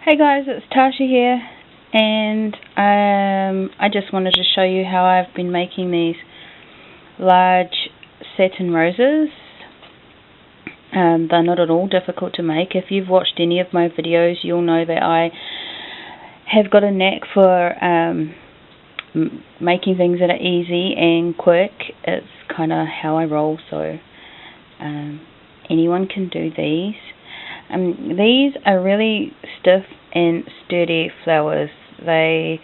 Hey guys, it's Tasha here, and I just wanted to show you how I've been making these large satin roses. They're not at all difficult to make. If you've watched any of my videos, you'll know that I have got a knack for making things that are easy and quick. It's kind of how I roll, so anyone can do these. These are really stiff and sturdy flowers. They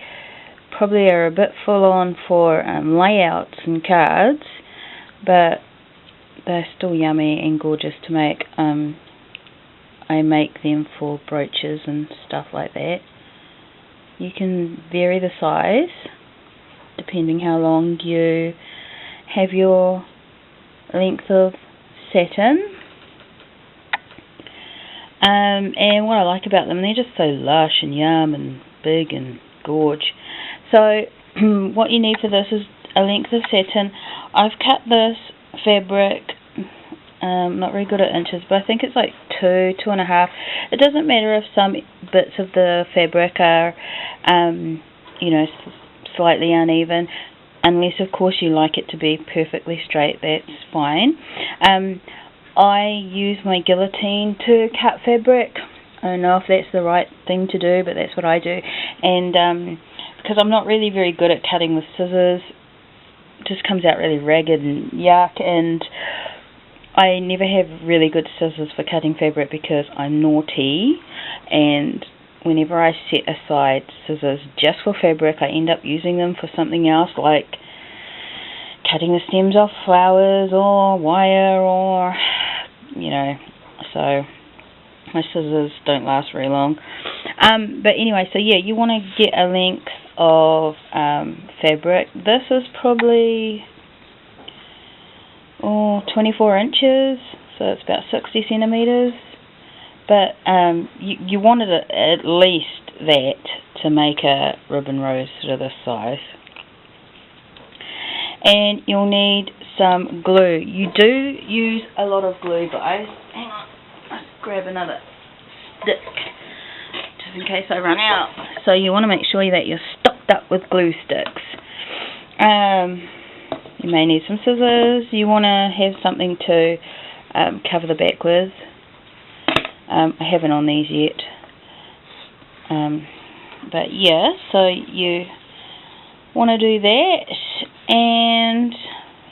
probably are a bit full on for layouts and cards, but they're still yummy and gorgeous to make. I make them for brooches and stuff like that. You can vary the size depending how long you have your length of satin. And what I like about them, they're just so lush and yum and big and gorge. So what you need for this is a length of satin. I've cut this fabric, not very good at inches, but I think it's like 2.5. It doesn't matter if some bits of the fabric are, slightly uneven, unless of course you like it to be perfectly straight. That's fine. I use my guillotine to cut fabric. I don't know if that's the right thing to do, but that's what I do. And because I'm not really very good at cutting with scissors, it just comes out really ragged and yuck, and I never have really good scissors for cutting fabric because I'm naughty, and whenever I set aside scissors just for fabric, I end up using them for something else, like cutting the stems off flowers or wire, or so my scissors don't last very long. But anyway, so yeah, you want to get a length of fabric. This is probably 24 inches, so it's about 60 centimeters. But you wanted at least that to make a ribbon rose sort of this size. And you'll need some glue. You do use a lot of glue, but hang on, let's grab another stick just in case I run out. So you want to make sure that you're stocked up with glue sticks. You may need some scissors. You want to have something to cover the back with. I haven't on these yet. But yeah, so you want to do that, and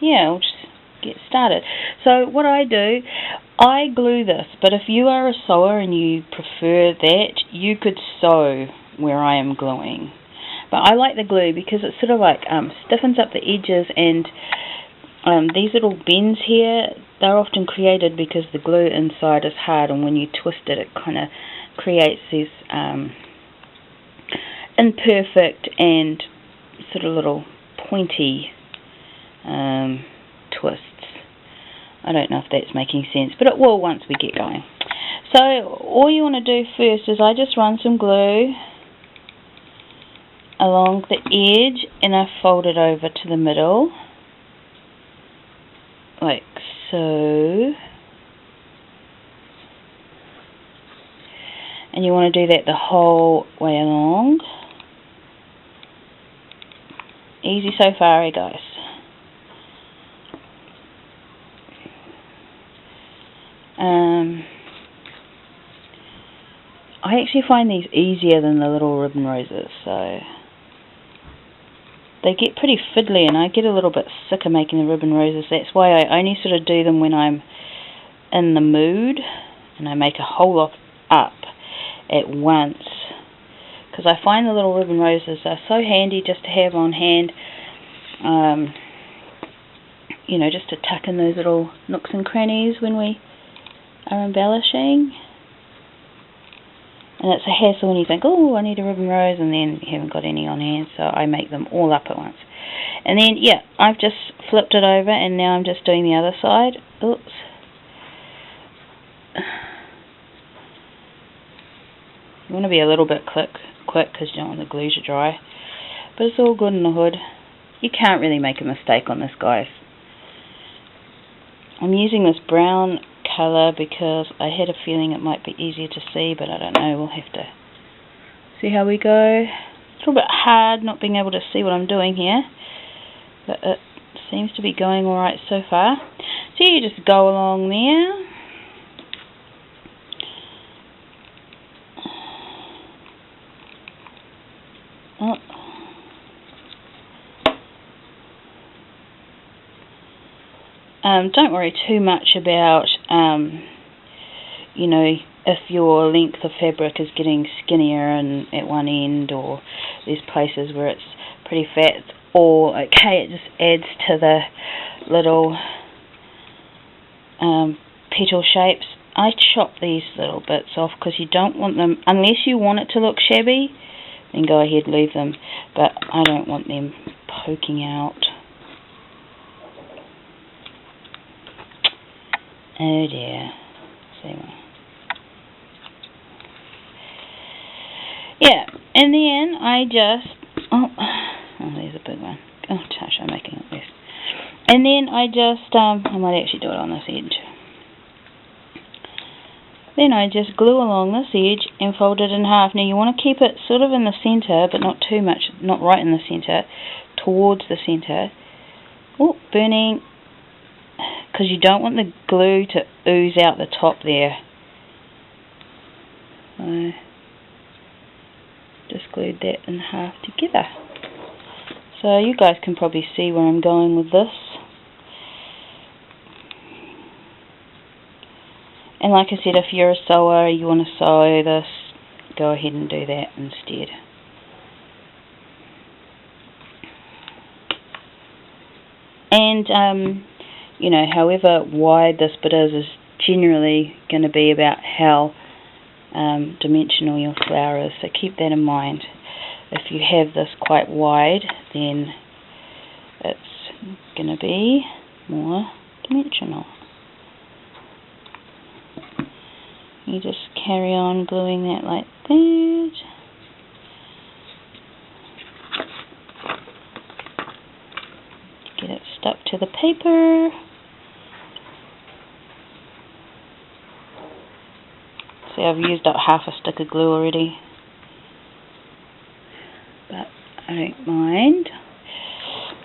yeah, we'll just get started. So what I do, I glue this, but if you are a sewer and you prefer that, you could sew where I am gluing. But I like the glue because it sort of like stiffens up the edges, and these little bends here, they're often created because the glue inside is hard, and when you twist it, it kind of creates these imperfect and sort of little pointy twists. I don't know if that's making sense, but it will once we get going. So all you want to do first is I just run some glue along the edge, and I fold it over to the middle, like so. And you want to do that the whole way along. Easy so far, eh guys? I actually find these easier than the little ribbon roses, so they get pretty fiddly, and I get a little bit sick of making the ribbon roses. That's why I only sort of do them when I'm in the mood, and I make a whole lot up at once, because I find the little ribbon roses are so handy just to have on hand, just to tuck in those little nooks and crannies when we are embellishing. And it's a hassle when you think, oh, I need a ribbon rose, and then you haven't got any on hand, so I make them all up at once. And then, yeah, I've just flipped it over, and now I'm just doing the other side. Oops. You want to be a little bit quick because you don't want the glue to dry. But it's all good in the hood. You can't really make a mistake on this, guys. I'm using this brown colour because I had a feeling it might be easier to see, but I don't know. We'll have to See how we go? It's a little bit hard not being able to see what I'm doing here, but it seems to be going alright so far. So you just go along there. Oh. Don't worry too much about, you know, if your length of fabric is getting skinnier and at one end, or there's places where it's pretty fat, or okay, it just adds to the little petal shapes. I chop these little bits off because you don't want them, unless you want it to look shabby, then go ahead, leave them, but I don't want them poking out. Oh dear. See what? Yeah, and then I just, oh, there's a big one. Oh, gosh, I'm making it worse. And then I just, I might actually do it on this edge. Then I just glue along this edge and fold it in half. Now you want to keep it sort of in the centre, but not too much, not right in the centre, towards the centre. Oh, burning, because you don't want the glue to ooze out the top there. So, just glued that in half together. So you guys can probably see where I'm going with this. And like I said, if you're a sewer, you want to sew this, go ahead and do that instead. And, you know, however wide this bit is generally going to be about how dimensional your flower is, so keep that in mind. If you have this quite wide, then it's going to be more dimensional. You just carry on gluing that like that. Get it stuck to the paper. See, I've used up half a stick of glue already, but I don't mind.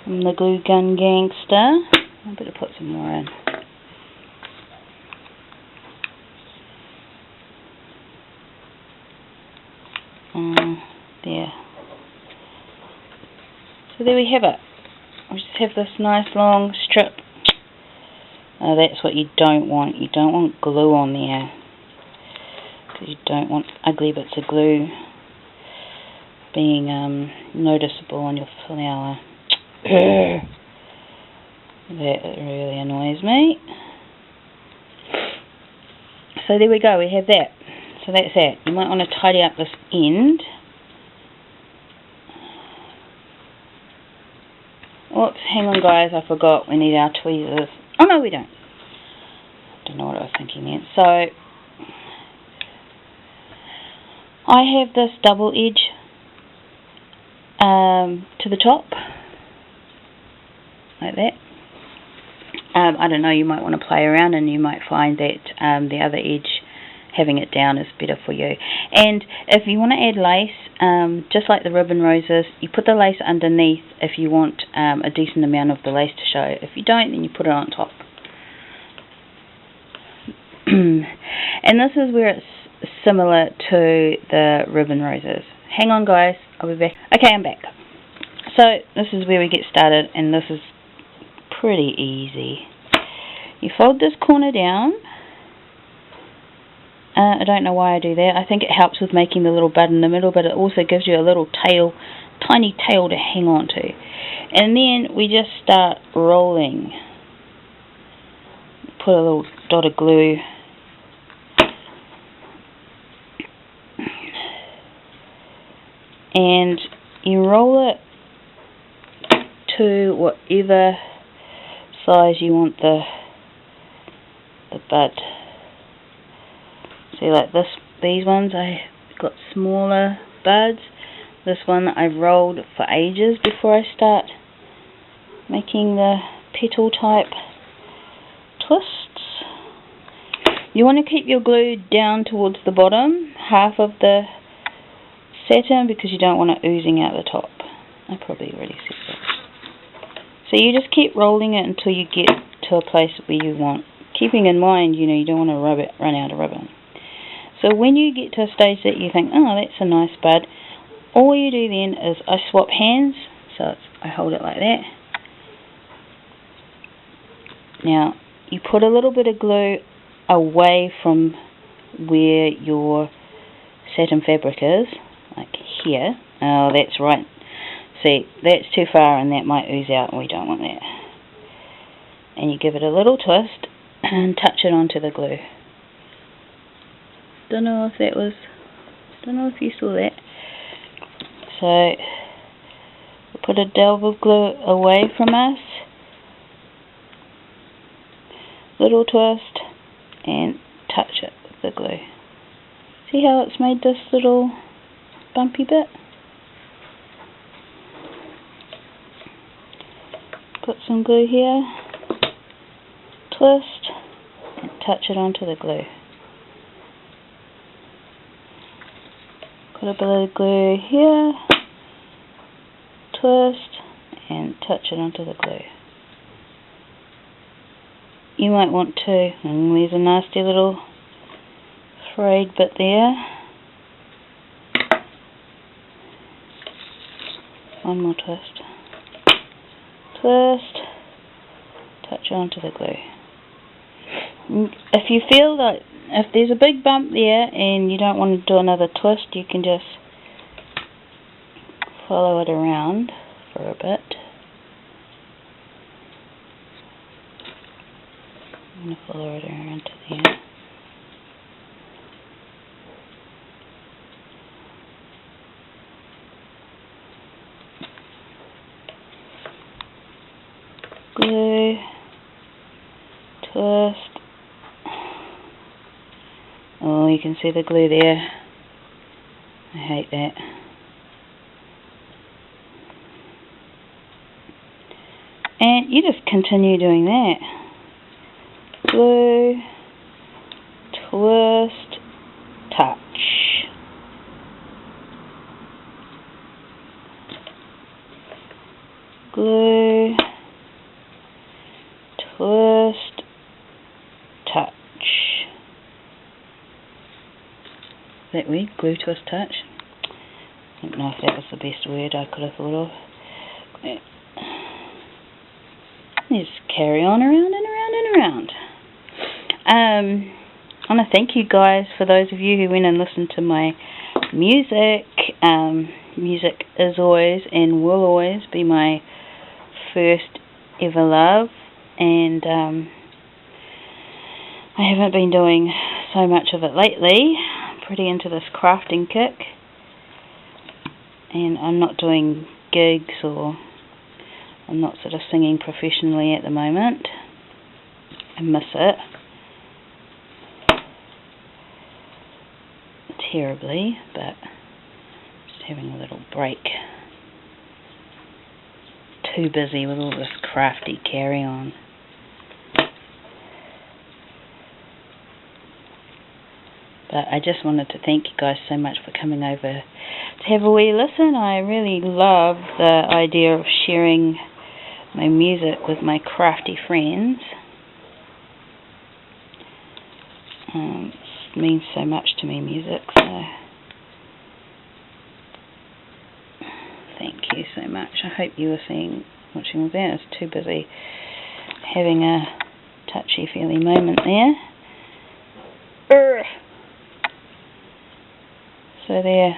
I'm the glue gun gangster. I better put some more in. There. So there we have it. We just have this nice long strip. That's what you don't want. You don't want glue on there, because you don't want ugly bits of glue being noticeable on your flower. That really annoys me. So there we go, we have that. So that's that. You might want to tidy up this end. Oops, hang on guys, I forgot we need our tweezers. Oh no, we don't. Don't know what I was thinking then. So I have this double edge to the top, like that. I don't know, you might want to play around and you might find that the other edge, having it down, is better for you. And if you want to add lace, just like the ribbon roses, you put the lace underneath if you want a decent amount of the lace to show. If you don't, then you put it on top. And this is where it's similar to the ribbon roses. Hang on guys, I'll be back. Okay, I'm back. So this is where we get started, and this is pretty easy. You fold this corner down. I don't know why I do that. I think it helps with making the little bud in the middle, but it also gives you a little tail, tiny tail to hang on to. And then we just start rolling. Put a little dot of glue. And you roll it to whatever size you want the bud. See, like these ones, I got smaller buds. This one I've rolled for ages before I start making the petal type twists. You want to keep your glue down towards the bottom, half of the satin because you don't want it oozing out the top. I probably already said that. So you just keep rolling it until you get to a place where you want. Keeping in mind, you know, you don't want to run out of ribbon. So when you get to a stage that you think, oh, that's a nice bud, all you do then is I swap hands. So I hold it like that. Now, you put a little bit of glue away from where your satin fabric is, like here. Oh, that's right. See, that's too far and that might ooze out and we don't want that. And you give it a little twist and touch it onto the glue. Don't know if you saw that. So, we put a dab of glue away from us, little twist, and touch it with the glue. See how it's made this little bumpy bit? Put some glue here, twist, and touch it onto the glue. Put a bit of glue here, twist, and touch it onto the glue. You might want to, and there's a nasty little frayed bit there. One more twist. Twist, touch onto the glue. If you feel that, if there's a big bump there and you don't want to do another twist, you can just follow it around for a bit. I'm going to follow it around to there. Glue, twist. Oh, you can see the glue there. I hate that. And you just continue doing that. Glue, twist, touch. Glue, twist, touch. That weird? Glue, twist, touch? I don't know if that was the best word I could have thought of. Just carry on around and around and around. I want to thank you guys for those of you who went and listened to my music. Music is always and will always be my first ever love, and I haven't been doing so much of it lately. I'm pretty into this crafting kick, and I'm not doing gigs, or I'm not sort of singing professionally at the moment. I miss it terribly, but just having a little break. Too busy with all this crafty carry on. But I just wanted to thank you guys so much for coming over to have a wee listen. I really love the idea of sharing my music with my crafty friends. It means so much to me, music, so thank you so much. I hope you were watching all that. I was too busy having a touchy-feely moment there. So there.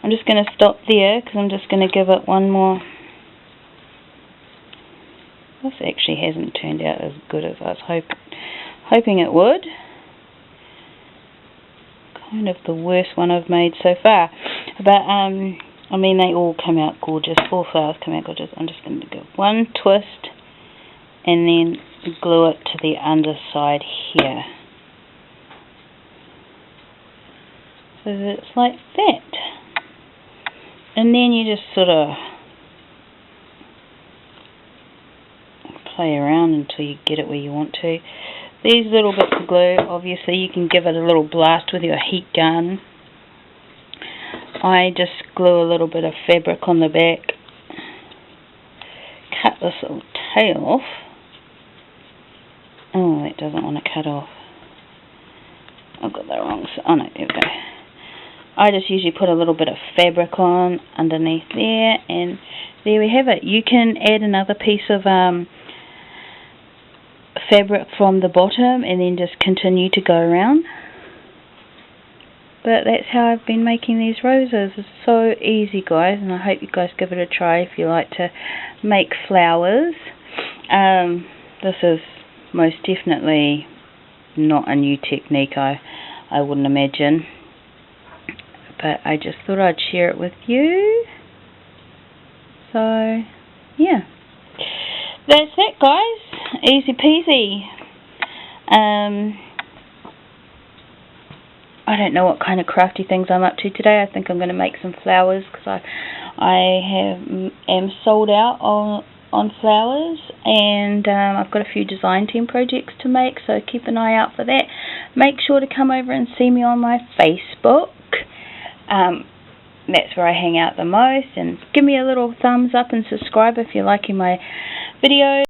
I'm just going to stop there because I'm just going to give it one more. This actually hasn't turned out as good as I was hoping it would. Kind of the worst one I've made so far. But, I mean, they all come out gorgeous. All flowers come out gorgeous. I'm just going to give one twist and then glue it to the underside here. So that it's like that. And then you just sort of play around until you get it where you want to. These little bits of glue, obviously you can give it a little blast with your heat gun. I just glue a little bit of fabric on the back, cut this little tail off. Oh, that doesn't want to cut off. I've got the wrong side. Oh no, there we go. I just usually put a little bit of fabric on underneath there, and there we have it. You can add another piece of fabric from the bottom and then just continue to go around. But that's how I've been making these roses. It's so easy, guys, and I hope you guys give it a try if you like to make flowers. This is most definitely not a new technique, I wouldn't imagine. But I just thought I'd share it with you. So, yeah. That's it, guys. Easy peasy. I don't know what kind of crafty things I'm up to today. I think I'm going to make some flowers because I am sold out on flowers, and I've got a few design team projects to make, so keep an eye out for that. Make sure to come over and see me on my Facebook. That's where I hang out the most, and give me a little thumbs up and subscribe if you're liking my videos.